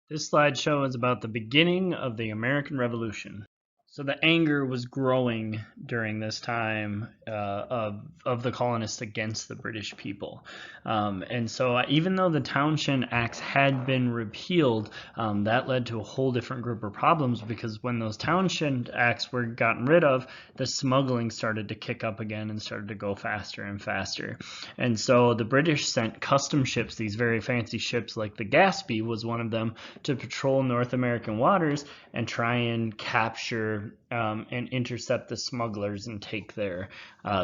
This slideshow is about the beginning of the American Revolution. So the anger was growing during this time of the colonists against the British people. And so even though the Townshend Acts had been repealed, that led to a whole different group of problems, because when those Townshend Acts were gotten rid of, the smuggling started to kick up again and started to go faster and faster. And so the British sent custom ships, these very fancy ships like the Gaspee was one of them, to patrol North American waters and try and capture and intercept the smugglers and take their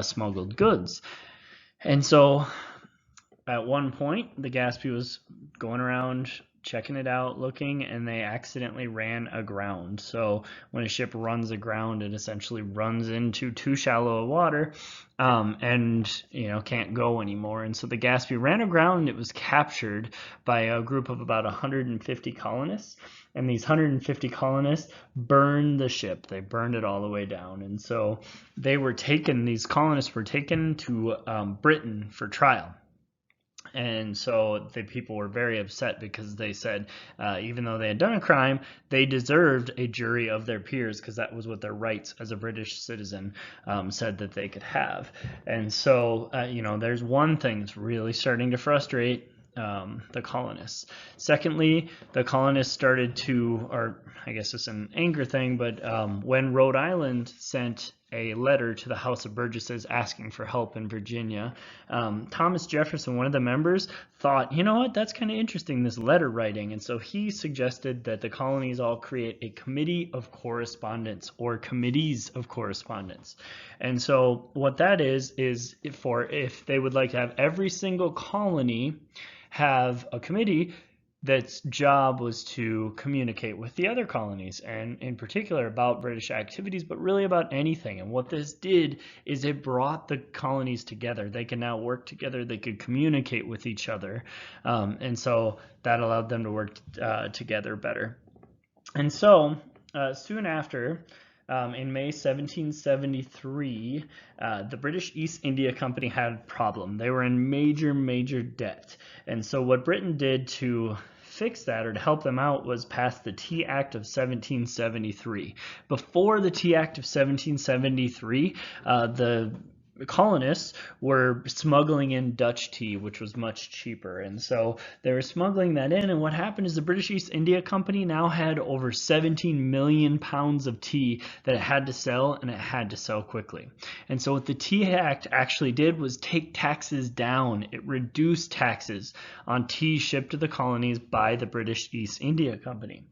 smuggled goods. And so at one point, the Gaspee was going around checking it out, looking, and they accidentally ran aground. So when a ship runs aground, it essentially runs into too shallow of water and can't go anymore. And so the Gaspee ran aground, and it was captured by a group of about 150 colonists. And these 150 colonists burned the ship. They burned it all the way down. And so these colonists were taken to Britain for trial. And so the people were very upset, because they said even though they had done a crime, they deserved a jury of their peers, because that was what their rights as a British citizen said that they could have. And so, there's one thing that's really starting to frustrate the colonists. Secondly, the colonists started to, or I guess it's an anger thing, but when Rhode Island sent a letter to the House of Burgesses asking for help in Virginia, Thomas Jefferson, one of the members, thought, you know what, that's kind of interesting, this letter writing. And so he suggested that the colonies all create a committee of correspondence, or committees of correspondence. And so what that is if they would like to have every single colony have a committee that's job was to communicate with the other colonies, and in particular about British activities, but really about anything. And what this did is it brought the colonies together. They can now work together. They could communicate with each other. And so that allowed them to work together better. And so soon after, in May 1773, the British East India Company had a problem. They were in major debt. And so what Britain did to fix that, or to help them out, was pass the Tea Act of 1773. Before the Tea Act of 1773, the colonists were smuggling in Dutch tea, which was much cheaper. And so they were smuggling that in. And what happened is the British East India Company now had over 17 million pounds of tea that it had to sell, and it had to sell quickly. And so what the Tea Act actually did was take taxes down. It reduced taxes on tea shipped to the colonies by the British East India Company.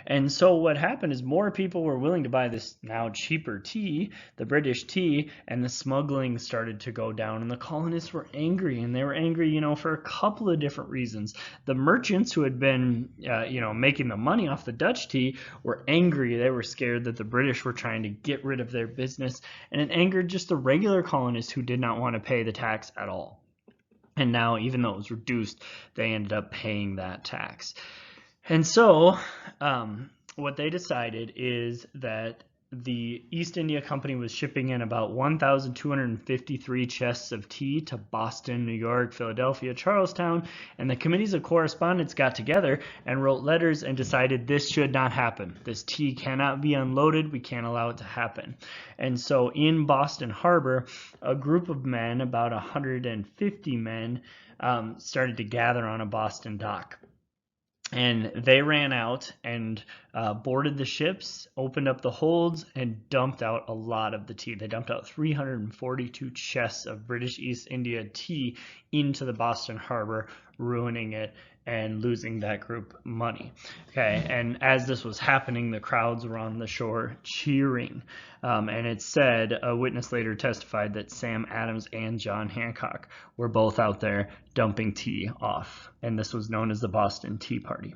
And so what happened is more people were willing to buy this now cheaper tea, the British tea, and the smuggling started to go down, and the colonists were angry. And they were angry, for a couple of different reasons. The merchants who had been, making the money off the Dutch tea were angry. They were scared that the British were trying to get rid of their business, and it angered just the regular colonists who did not want to pay the tax at all. And now, even though it was reduced, they ended up paying that tax. And so what they decided is that the East India Company was shipping in about 1,253 chests of tea to Boston, New York, Philadelphia, Charlestown, and the committees of correspondence got together and wrote letters and decided this should not happen. This tea cannot be unloaded. We can't allow it to happen. And so in Boston Harbor, a group of men, about 150 men, started to gather on a Boston dock. And they ran out and boarded the ships, opened up the holds, and dumped out a lot of the tea. They dumped out 342 chests of British East India tea into the Boston Harbor, ruining it and losing that group money. Okay, and as this was happening, the crowds were on the shore cheering. And it said, a witness later testified that Sam Adams and John Hancock were both out there dumping tea off. And this was known as the Boston Tea Party.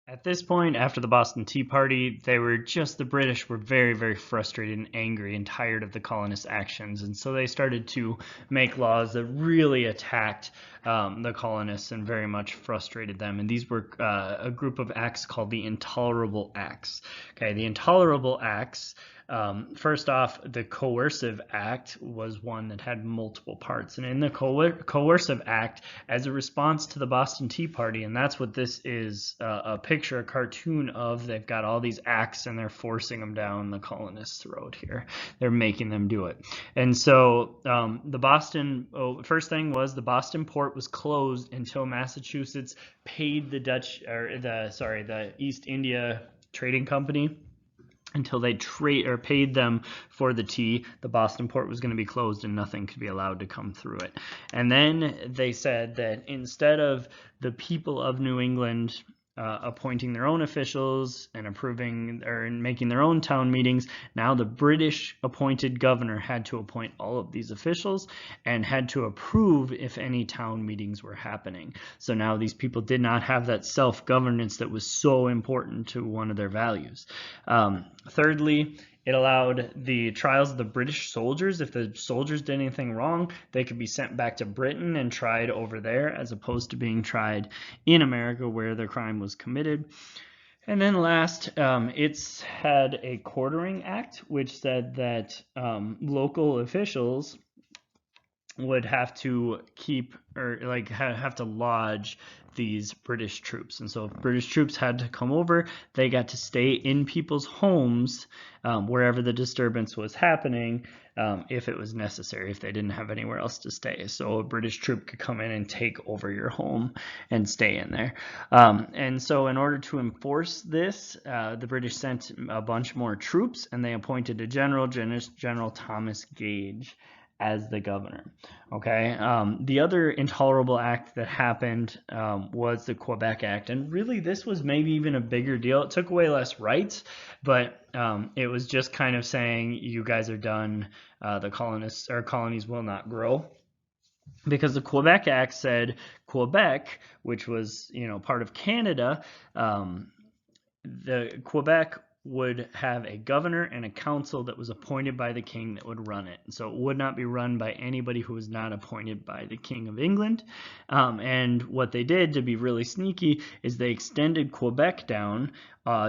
At this point, after the Boston Tea Party, the British were very frustrated and angry and tired of the colonists' actions. And so they started to make laws that really attacked the colonists and very much frustrated them. And these were a group of acts called the Intolerable Acts. Okay, the Intolerable Acts First off, the Coercive Act was one that had multiple parts. And in the Coercive Act, as a response to the Boston Tea Party, and that's what this is, a picture, a cartoon of, they've got all these acts and they're forcing them down the colonists' throat here. They're making them do it. And so first thing was the Boston port was closed until Massachusetts paid the East India Trading Company until they paid them for the tea. The Boston port was going to be closed and nothing could be allowed to come through it. And then they said that instead of the people of New England appointing their own officials and approving or making their own town meetings, now the British appointed governor had to appoint all of these officials and had to approve if any town meetings were happening. So now these people did not have that self-governance that was so important to one of their values. Thirdly, it allowed the trials of the British soldiers. If the soldiers did anything wrong, they could be sent back to Britain and tried over there, as opposed to being tried in America where their crime was committed. And then last, it's had a quartering act, which said that local officials would have to keep or have to lodge these British troops. And so if British troops had to come over, they got to stay in people's homes wherever the disturbance was happening, if it was necessary, if they didn't have anywhere else to stay. So a British troop could come in and take over your home and stay in there. And so in order to enforce this, the British sent a bunch more troops, and they appointed a General Thomas Gage as the governor. Okay. The other intolerable act that happened was the Quebec Act, and really this was maybe even a bigger deal. It took away less rights, but it was just kind of saying, you guys are done. The colonies will not grow. Because the Quebec Act said Quebec, which was part of Canada, the Quebec would have a governor and a council that was appointed by the king that would run it. So it would not be run by anybody who was not appointed by the King of England. And what they did to be really sneaky is they extended Quebec down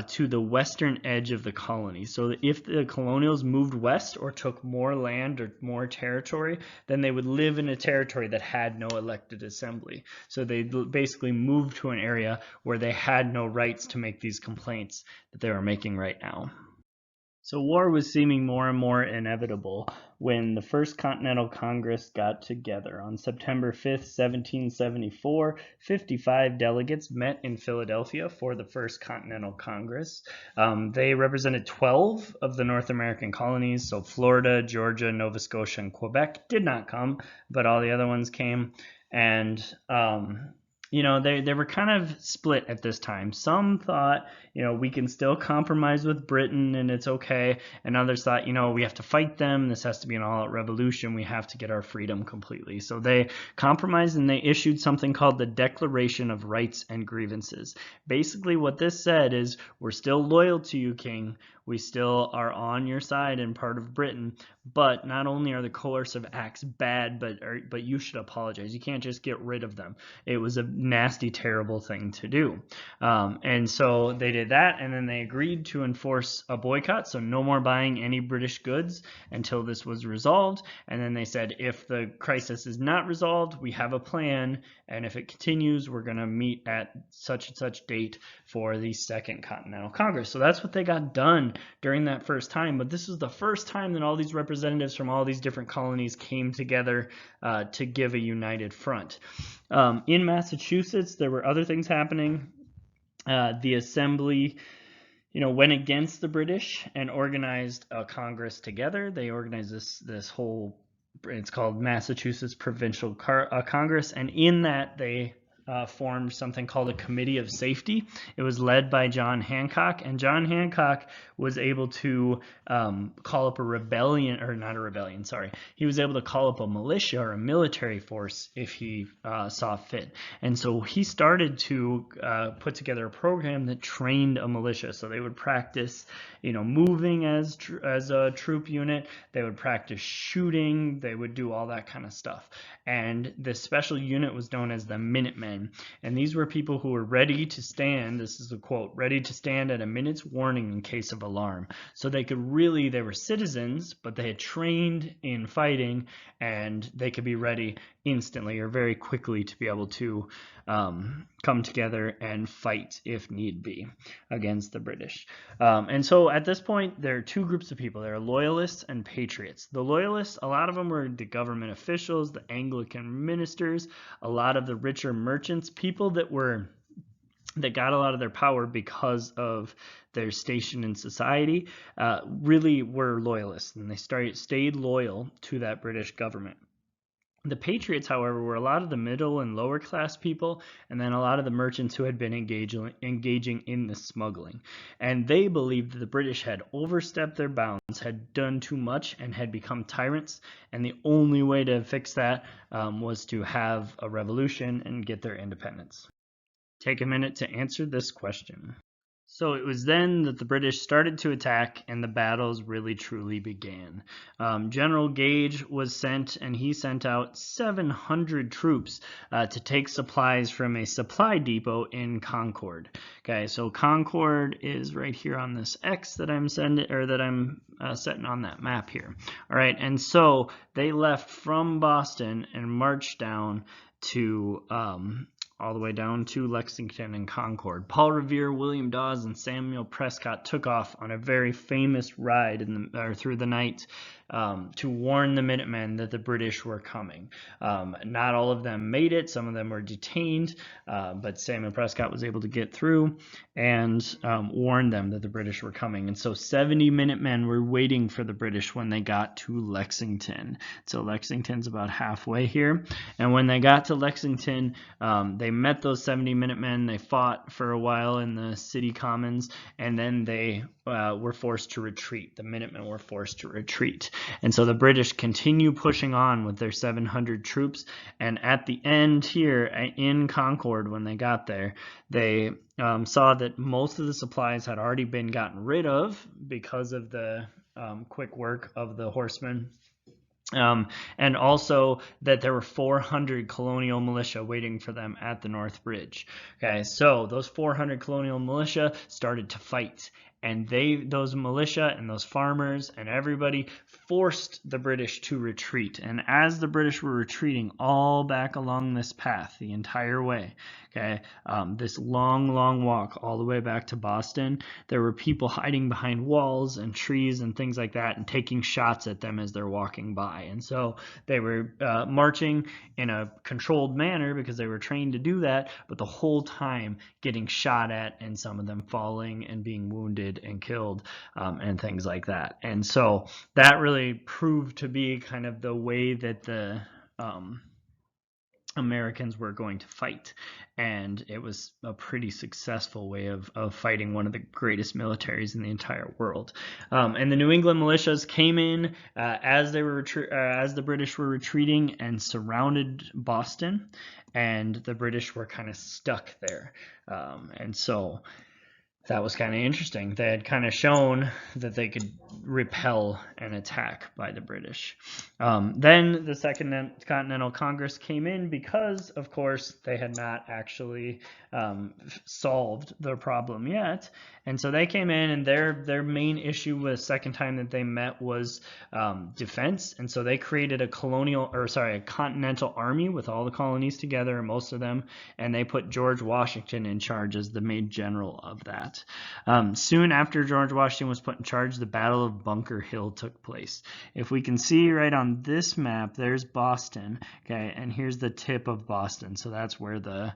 to the western edge of the colony. So if the colonials moved west or took more land or more territory, then they would live in a territory that had no elected assembly. So they basically moved to an area where they had no rights to make these complaints that they were making right now. So war was seeming more and more inevitable when the First Continental Congress got together. On September 5th, 1774, 55 delegates met in Philadelphia for the First Continental Congress. They represented 12 of the North American colonies, so Florida, Georgia, Nova Scotia, and Quebec did not come, but all the other ones came. And they were kind of split at this time. Some thought, we can still compromise with Britain and it's okay. And others thought, we have to fight them. This has to be an all-out revolution. We have to get our freedom completely. So they compromised and they issued something called the Declaration of Rights and Grievances. Basically what this said is, we're still loyal to you, King. We still are on your side and part of Britain, but not only are the coercive acts bad, but you should apologize. You can't just get rid of them. It was a nasty, terrible thing to do. And so they did that, and then they agreed to enforce a boycott, so no more buying any British goods until this was resolved. And then they said, if the crisis is not resolved, we have a plan, and if it continues, we're going to meet at such and such date for the Second Continental Congress. So that's what they got done during that first time. But this is the first time that all these representatives from all these different colonies came together to give a united front. In Massachusetts, there were other things happening. The Assembly went against the British and organized a Congress together. They organized this whole, it's called Massachusetts Provincial Congress, and in that they formed something called a Committee of Safety. It was led by John Hancock, and John Hancock was able to call up a rebellion, or not a rebellion, sorry. He was able to call up a militia or a military force if he saw fit. And so he started to put together a program that trained a militia. So they would practice, moving as a troop unit. They would practice shooting. They would do all that kind of stuff. And this special unit was known as the Minutemen. line. And these were people who were ready to stand, this is a quote, ready to stand at a minute's warning in case of alarm. So they were citizens, but they had trained in fighting, and they could be ready instantly or very quickly to be able to come together and fight if need be against the British. And so at this point, there are two groups of people. There are loyalists and patriots. The loyalists, a lot of them were the government officials, the Anglican ministers, a lot of the richer merchants, people that got a lot of their power because of their station in society, really were loyalists, and they stayed loyal to that British government. The patriots, however, were a lot of the middle and lower class people, and then a lot of the merchants who had been engaging in the smuggling. And they believed that the British had overstepped their bounds, had done too much, and had become tyrants, and the only way to fix that was to have a revolution and get their independence. Take a minute to answer this question. So it was then that the British started to attack and the battles really truly began. General Gage was sent, and he sent out 700 troops to take supplies from a supply depot in Concord. Okay, so Concord is right here on this X that I'm setting on that map here. All right, and so they left from Boston and marched down to all the way down to Lexington and Concord. Paul Revere, William Dawes, and Samuel Prescott took off on a very famous ride through the night to warn the Minutemen that the British were coming. Not all of them made it. Some of them were detained, but Samuel Prescott was able to get through and warn them that the British were coming. And so 70 Minutemen were waiting for the British when they got to Lexington. So Lexington's about halfway here. And when they got to Lexington, they met those 70 Minutemen. They fought for a while in the city commons, and then they were forced to retreat. The Minutemen were forced to retreat. And so the British continue pushing on with their 700 troops. And at the end here in Concord, when they got there, they saw that most of the supplies had already been gotten rid of because of the quick work of the horsemen. And also that there were 400 colonial militia waiting for them at the North Bridge. Okay, so those 400 colonial militia started to fight, and those militia and those farmers and everybody forced the British to retreat. And as the British were retreating all back along this path the entire way, okay, this long walk all the way back to Boston, there were people hiding behind walls and trees and things like that and taking shots at them as they're walking by. And so they were marching in a controlled manner because they were trained to do that, but the whole time getting shot at, and some of them falling and being wounded and killed and things like that. And so that really proved to be kind of the way that the Americans were going to fight, and it was a pretty successful way of fighting one of the greatest militaries in the entire world. And the New England militias came in as the British were retreating and surrounded Boston, and the British were kind of stuck there. And so that was kind of interesting. They had kind of shown that they could repel an attack by the British. Then the Second Continental Congress came in because, of course, they had not actually solved the problem yet. And so they came in, and their main issue the second time that they met was defense. And so they created a continental army with all the colonies together, most of them, and they put George Washington in charge as the main general of that. Soon after George Washington was put in charge, the Battle of Bunker Hill took place. If we can see right on this map, there's Boston, okay, and here's the tip of Boston. So that's where the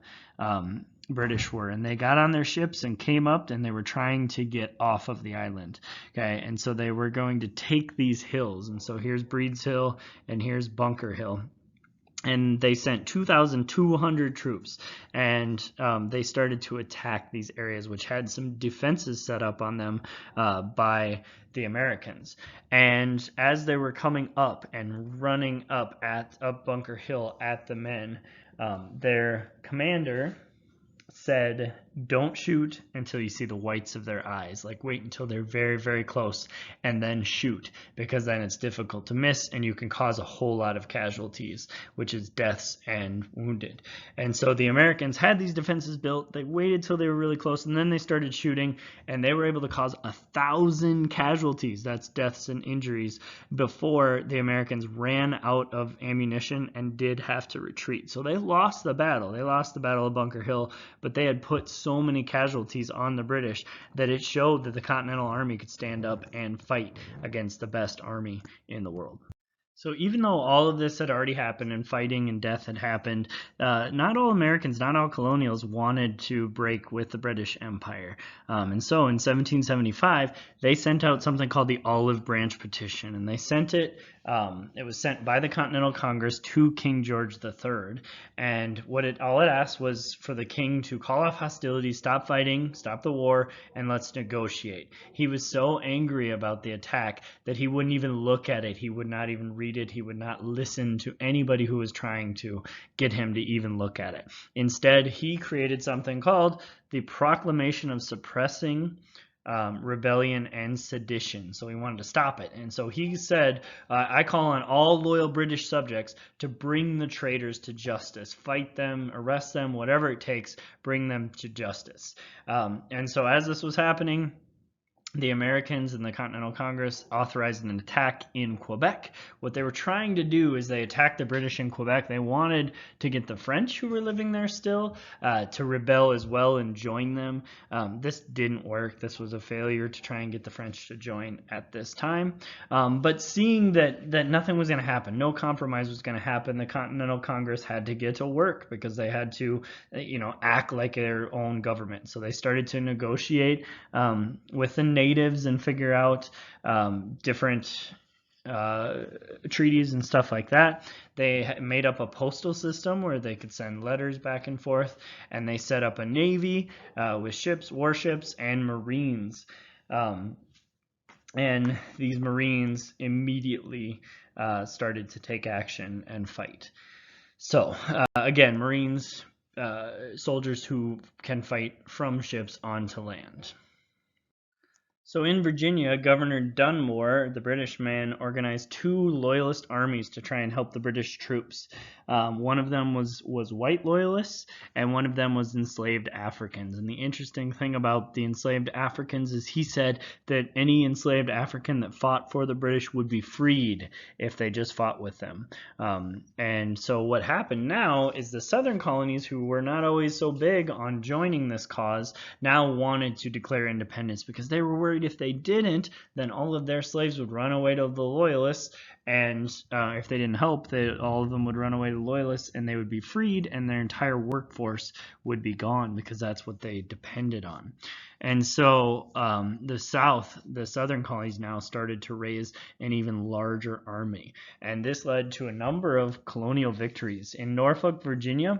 British were, and they got on their ships and came up, and they were trying to get off of the island, okay, and so they were going to take these hills. And so here's Breed's Hill, and here's Bunker Hill. And they sent 2,200 troops, and they started to attack these areas, which had some defenses set up on them by the Americans. And as they were coming up and running up Bunker Hill at the men, their commander said don't shoot until you see the whites of their eyes. Like, wait until they're very, very close and then shoot, because then it's difficult to miss and you can cause a whole lot of casualties, which is deaths and wounded. And so the Americans had these defenses built. They waited till they were really close, and then they started shooting, and they were able to cause 1,000 casualties, that's deaths and injuries, before the Americans ran out of ammunition and did have to retreat. So they lost the battle. They lost the Battle of Bunker Hill, but they had put so many casualties on the British that it showed that the Continental Army could stand up and fight against the best army in the world. So even though all of this had already happened and fighting and death had happened, not all Americans, not all colonials wanted to break with the British Empire. And so in 1775, they sent out something called the Olive Branch Petition, and they sent it. It was sent by the Continental Congress to King George III, and all it asked was for the king to call off hostilities, stop fighting, stop the war, and let's negotiate. He was so angry about the attack that he wouldn't even look at it. He would not even read it. He would not listen to anybody who was trying to get him to even look at it. Instead, he created something called the Proclamation of Suppressing Rebellion and Sedition. So he wanted to stop it. And so he said, I call on all loyal British subjects to bring the traitors to justice, fight them, arrest them, whatever it takes, bring them to justice. And so as this was happening, the Americans and the Continental Congress authorized an attack in Quebec. What they were trying to do is they attacked the British in Quebec. They wanted to get the French, who were living there still, to rebel as well and join them. This didn't work. This was a failure to try and get the French to join at this time. But seeing that nothing was going to happen, no compromise was going to happen, the Continental Congress had to get to work, because they had to, act like their own government. So they started to negotiate with the natives and figure out different treaties and stuff like that. They made up a postal system where they could send letters back and forth, and they set up a navy with ships, warships, and marines. And these marines immediately started to take action and fight. So again, marines, soldiers who can fight from ships onto land. So in Virginia, Governor Dunmore, the British man, organized 2 loyalist armies to try and help the British troops. One of them was white loyalists, and one of them was enslaved Africans. And the interesting thing about the enslaved Africans is he said that any enslaved African that fought for the British would be freed if they just fought with them. And so what happened now is the southern colonies, who were not always so big on joining this cause, now wanted to declare independence, because they were worried if they didn't, then all of their slaves would run away to the loyalists, and if they didn't help, all of them would run away to the loyalists, and they would be freed, and their entire workforce would be gone, because that's what they depended on. And so the southern colonies now started to raise an even larger army, and this led to a number of colonial victories. In Norfolk, Virginia,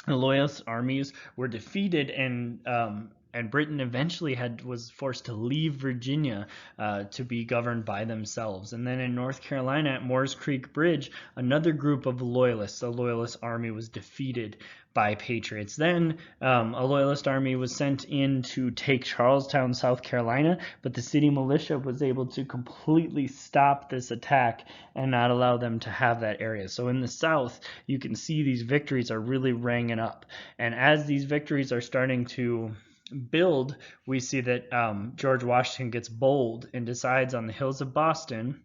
the loyalist armies were defeated, and Britain eventually was forced to leave Virginia to be governed by themselves. And then in North Carolina at Moores Creek Bridge, another group of loyalists, a loyalist army, was defeated by patriots. Then a loyalist army was sent in to take Charlestown, South Carolina, but the city militia was able to completely stop this attack and not allow them to have that area. So in the South, you can see these victories are really ranging up. And as these victories are starting to build, we see that George Washington gets bold and decides on the hills of Boston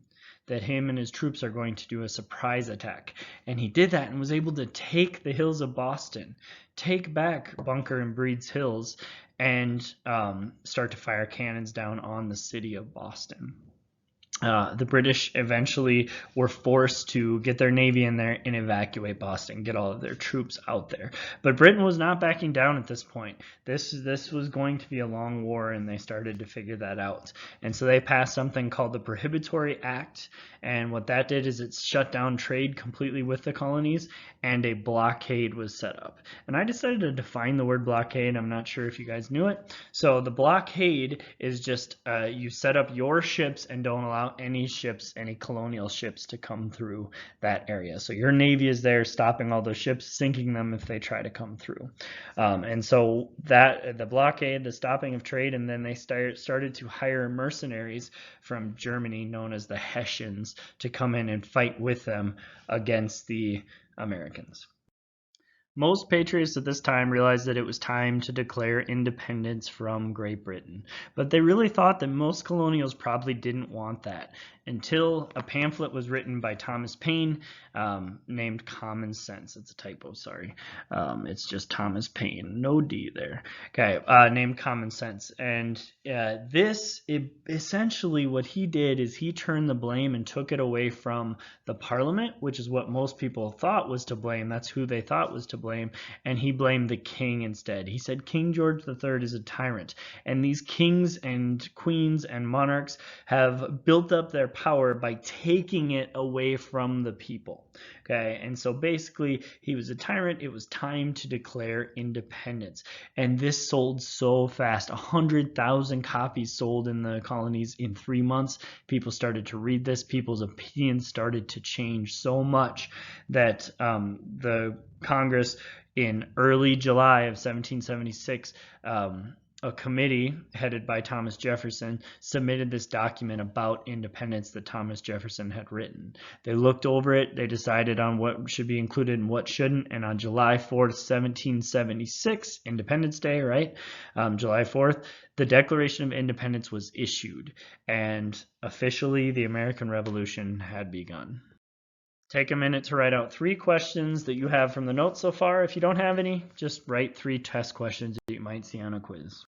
that him and his troops are going to do a surprise attack. And he did that and was able to take the hills of Boston, take back Bunker and Breed's Hills, and start to fire cannons down on the city of Boston. The British eventually were forced to get their navy in there and evacuate Boston, get all of their troops out there. But Britain was not backing down at this point. This was going to be a long war, and they started to figure that out. And so they passed something called the Prohibitory Act, and what that did is it shut down trade completely with the colonies, and a blockade was set up. And I decided to define the word blockade. I'm not sure if you guys knew it. So the blockade is just you set up your ships and don't allow allow any ships, any colonial ships, to come through that area. So your Navy is there stopping all those ships, sinking them if they try to come through. And so that the blockade, the stopping of trade, and then they started to hire mercenaries from Germany known as the Hessians to come in and fight with them against the Americans. Most patriots at this time realized that it was time to declare independence from Great Britain, but they really thought that most colonials probably didn't want that until a pamphlet was written by Thomas Paine named Common Sense. It's a typo, sorry. It's just Thomas Paine, no D there. Okay, named Common Sense. And essentially what he did is he turned the blame and took it away from the Parliament, which is what most people thought was to blame. That's who they thought was to blame. And he blamed the king instead. He said King George III is a tyrant. And these kings and queens and monarchs have built up their power by taking it away from the people. Okay, and so basically he was a tyrant. It was time to declare independence. And this sold so fast. 100,000 copies sold in the colonies in 3 months. People started to read this. People's opinions started to change so much that the Congress in early July of 1776, a committee headed by Thomas Jefferson submitted this document about independence that Thomas Jefferson had written. They looked over it, they decided on what should be included and what shouldn't, and on July 4th, 1776, Independence Day, right? July 4th, the Declaration of Independence was issued, and officially the American Revolution had begun. Take a minute to write out 3 questions that you have from the notes so far. If you don't have any, just write 3 test questions that you might see on a quiz.